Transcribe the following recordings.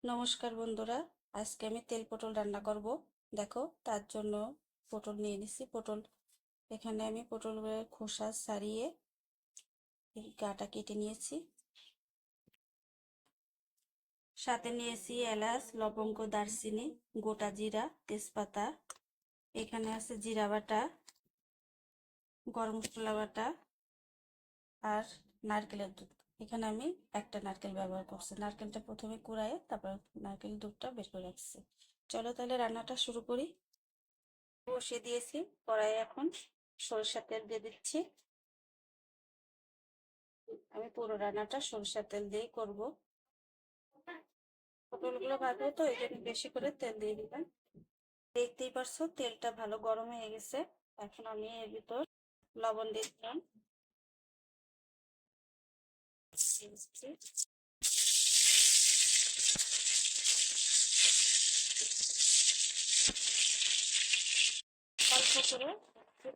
নমস্কার বন্ধুরা, আজকে আমি তেল পটল রান্না করব। দেখো, তার জন্য পটল নিয়ে নিছি। এখানে আমি পটলের খোসা ছাড়িয়ে এই গাটা কেটে নিয়েছি। সাথে নিয়েছি এলাচ, লবঙ্গ, দারচিনি, গোটা জিরা, তেজপাতা। এখানে আছে জিরা বাটা, গরম মশলা বাটা আর নারকেলের দুধ। এখানে আমি একটা নারকেল ব্যবহার করছি। নারকেলটা প্রথমে কুড়ায়ে তারপর নারকেল দুধটা বের করে রাখছি। চলো তাহলে রান্নাটা শুরু করি। বসিয়ে দিয়েছি কড়াই, এখন সরিষার তেল দিয়ে দিচ্ছি। আমি পুরো রান্নাটা সরিষার তেল দিয়েই করবো। পটলগুলো ভাজবো তো এই জন্য বেশি করে তেল দিয়ে দিলাম। দেখতেই পারছো তেলটা ভালো গরম হয়ে গেছে। এখন আমি এর ভিতর লবণ দিয়ে দিলাম। অল্প করে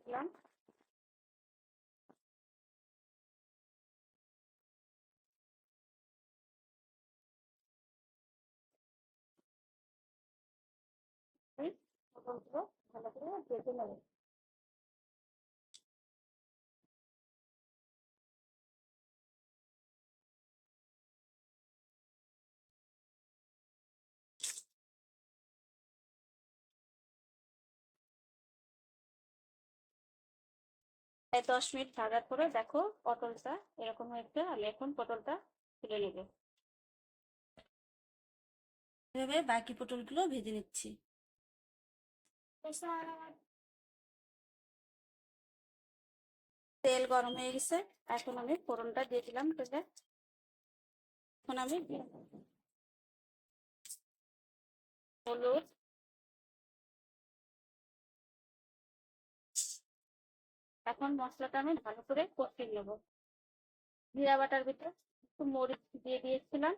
দিলাম। পটলগুলো ভালো করে ভেজে নেব। প্রায় 10 মিনিট ভাজার পরে দেখো পটলটা এরকম হয়েছে। আমি এখন পটলটা তুলে নেব। এভাবে বাকি পটলগুলো ভেজে নিচ্ছি। তেল গরম হয়ে গেছে, এখন আমি ফোড়নটা দিয়ে দিলাম তেলে। এখন আমি হলুদ, এখন মশলাটা আমি ভালো করে কষিয়ে নেব। জিরা বাটার ভিতরে একটু মরিচ দিয়ে দিয়েছিলাম।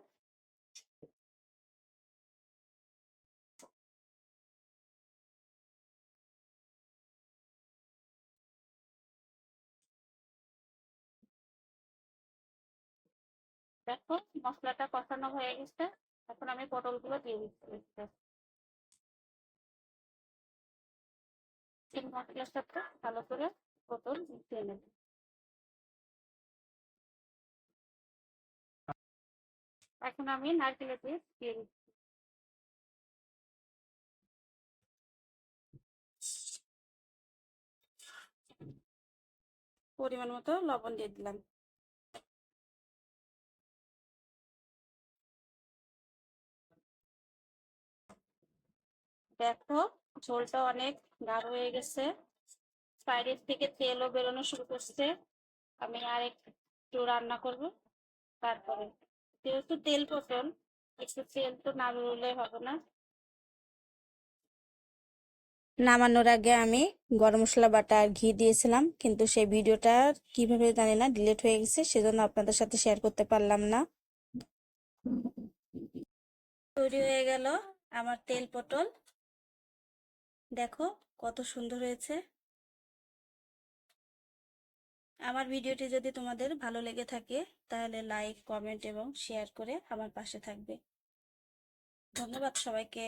দেখো মশলাটা কষানো হয়ে গেছে, এখন আমি পটলগুলো দিয়ে দিচ্ছি। এই মশলার সাথে ভালো করে পটল মিশিয়ে নেব। এখন আমি নারকেলের দুধ দিয়ে দিচ্ছি। পরিমাণ মতো লবণ দিয়ে দিলাম। দেখো ঝোলটা অনেক গাঢ় হয়ে গেছে, বাইরের থেকে তেলও বেরোনো শুরু করছে। আমি আর একটু রান্না করব। তারপরে যেহেতু তেল পটল, একটু তেল তো না বেরোলে হবে না। নামানোর আগে আমি গরম মশলা বাটা আর ঘি দিয়েছিলাম, কিন্তু সেই ভিডিওটা কিভাবে জানি না ডিলিট হয়ে গেছে, সেজন্য আপনাদের সাথে শেয়ার করতে পারলাম না। তৈরি হয়ে গেল আমার তেল পটল। দেখো কত সুন্দর হয়েছে। আমার ভিডিওটি যদি তোমাদের ভালো লেগে থাকে তাহলে লাইক, কমেন্ট এবং শেয়ার করে আমার পাশে থাকবে। ধন্যবাদ সবাইকে।